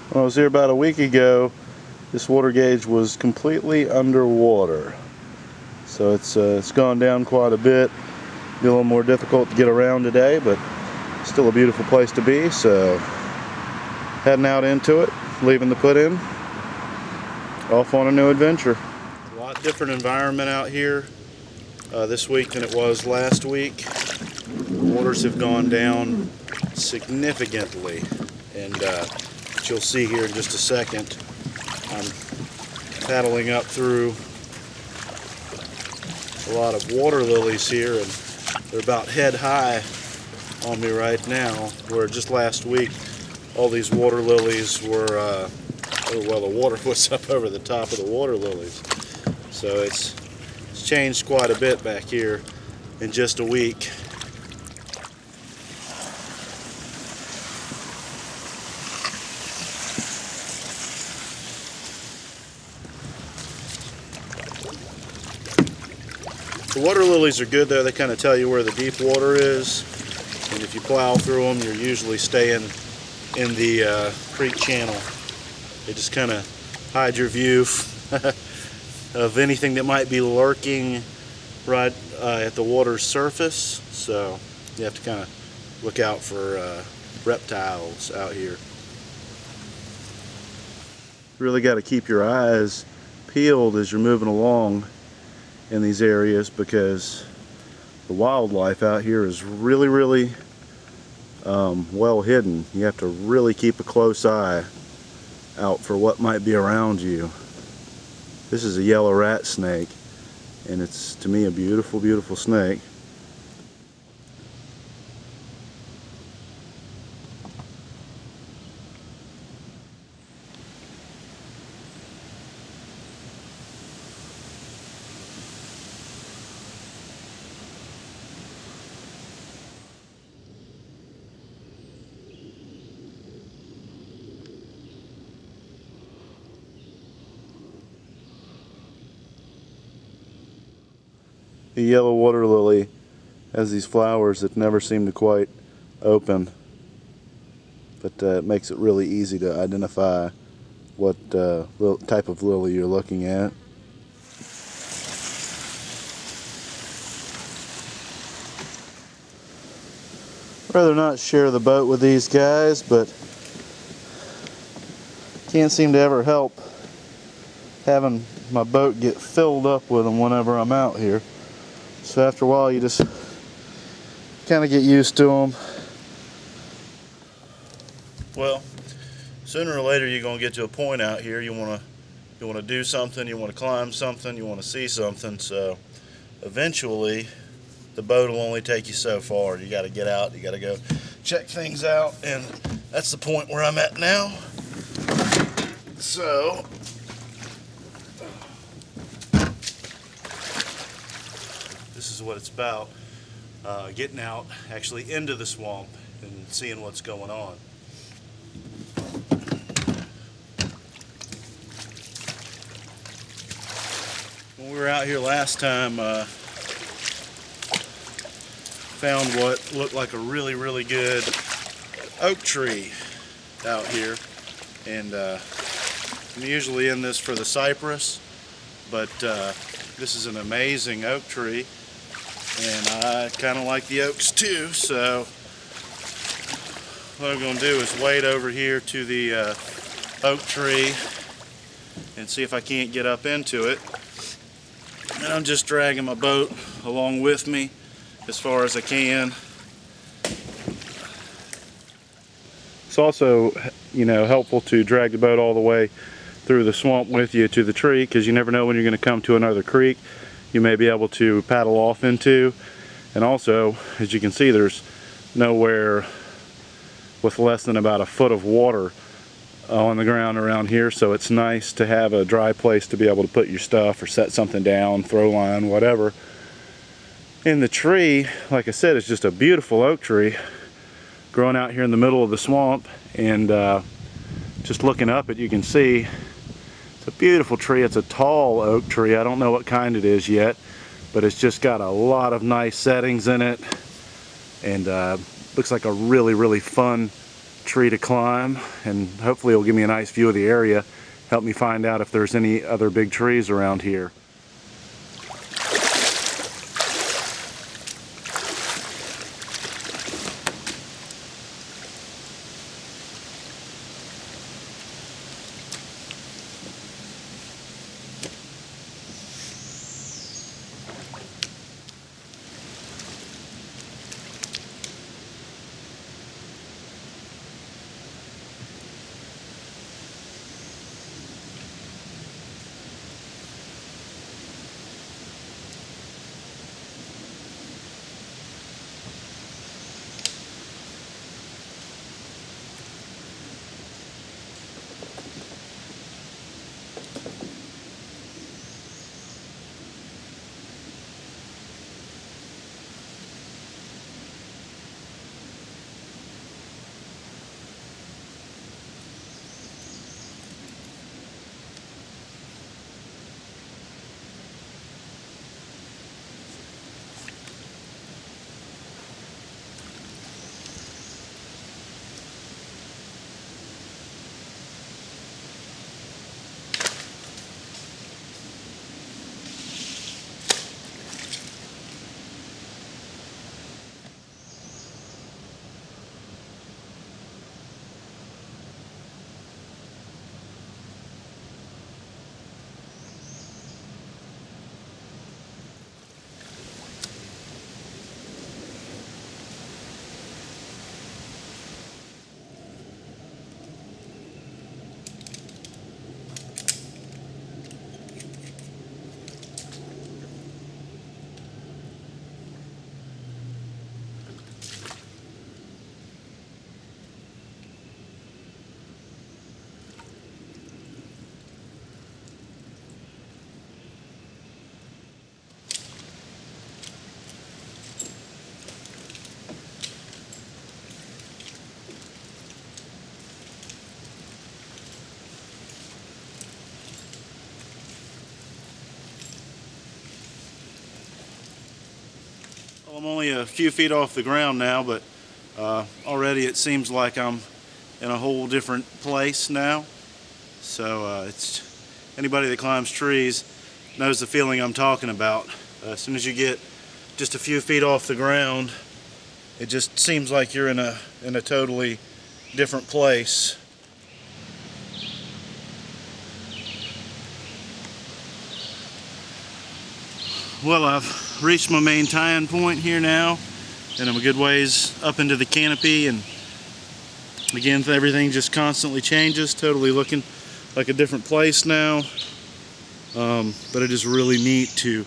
When I was here about a week ago, this water gauge was completely underwater. So it's gone down quite a bit. Be a little more difficult to get around today, but still a beautiful place to be. So heading out into it, leaving the put in, off on a new adventure. A lot different environment out here this week than it was last week. Waters have gone down significantly, and what you'll see here in just a second, I'm paddling up through a lot of water lilies here, and they're about head high on me right now, where just last week all these water lilies were, well, the water was up over the top of the water lilies. So it's changed quite a bit back here in just a week. The water lilies are good though. They kind of tell you where the deep water is, and if you plow through them, you're usually staying in the creek channel. They just kind of hide your view of anything that might be lurking right at the water's surface. So you have to kind of look out for reptiles out here. Really got to keep your eyes peeled as you're moving along in these areas, because the wildlife out here is really well hidden. You have to really keep a close eye out for what might be around you. This is a yellow rat snake, and it's, to me, a beautiful snake. The yellow water lily has these flowers that never seem to quite open, but it makes it really easy to identify what type of lily you're looking at. I'd rather not share the boat with these guys, but can't seem to ever help having my boat get filled up with them whenever I'm out here. So after a while, you just kind of get used to them. Well, sooner or later you're going to get to a point out here. You want to do something. You want to climb something. You want to see something. So eventually, the boat will only take you so far. You got to get out. You got to go check things out, and that's the point where I'm at now. So this is what it's about, getting out actually into the swamp and seeing what's going on. When we were out here last time, found what looked like a really good oak tree out here, and I'm usually in this for the cypress, but this is an amazing oak tree, and I kind of like the oaks too. So what I'm going to do is wade over here to the oak tree and see if I can't get up into it. And I'm just dragging my boat along with me as far as I can. It's also, helpful to drag the boat all the way through the swamp with you to the tree, because you never know when you're going to come to another creek you may be able to paddle off into. And also, as you can see, there's nowhere with less than about a foot of water on the ground around here, so it's nice to have a dry place to be able to put your stuff or set something down, throw line, whatever. And the tree, like I said, is just a beautiful oak tree growing out here in the middle of the swamp, and just looking up it, you can see it's a beautiful tree. It's a tall oak tree. I don't know what kind it is yet, but it's just got a lot of nice settings in it, and looks like a really fun tree to climb, and hopefully it'll give me a nice view of the area, help me find out if there's any other big trees around here. Well, I'm only a few feet off the ground now, but already it seems like I'm in a whole different place now. So it's anybody that climbs trees knows the feeling I'm talking about. As soon as you get just a few feet off the ground, it just seems like you're in a totally different place. Well, I've reached my main tying point here now, and I'm a good ways up into the canopy, and again everything just constantly changes, totally looking like a different place now. But it is really neat to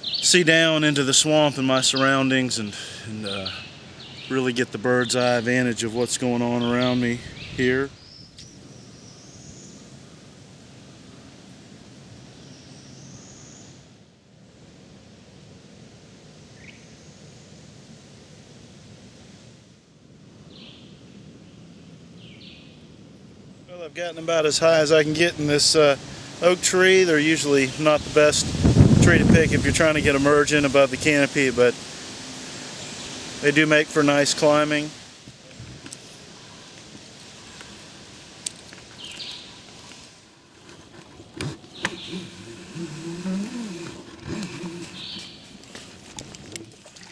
see down into the swamp and my surroundings and really get the bird's eye vantage of what's going on around me here. Well, I've gotten about as high as I can get in this oak tree. They're usually not the best tree to pick if you're trying to get a merge in above the canopy, but they do make for nice climbing.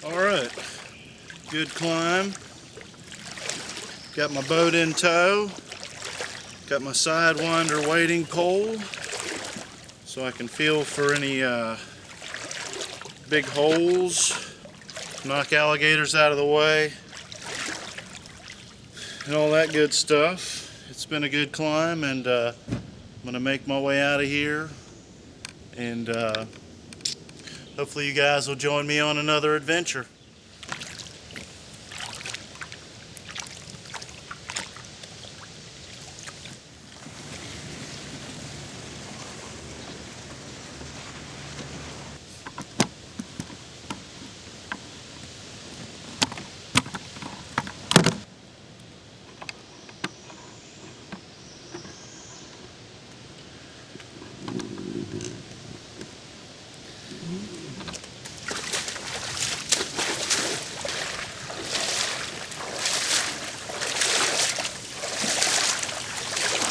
Alright, good climb. Got my boat in tow. Got my Sidewinder wading pole so I can feel for any big holes, knock alligators out of the way, and all that good stuff. It's been a good climb, and I'm going to make my way out of here, and hopefully you guys will join me on another adventure.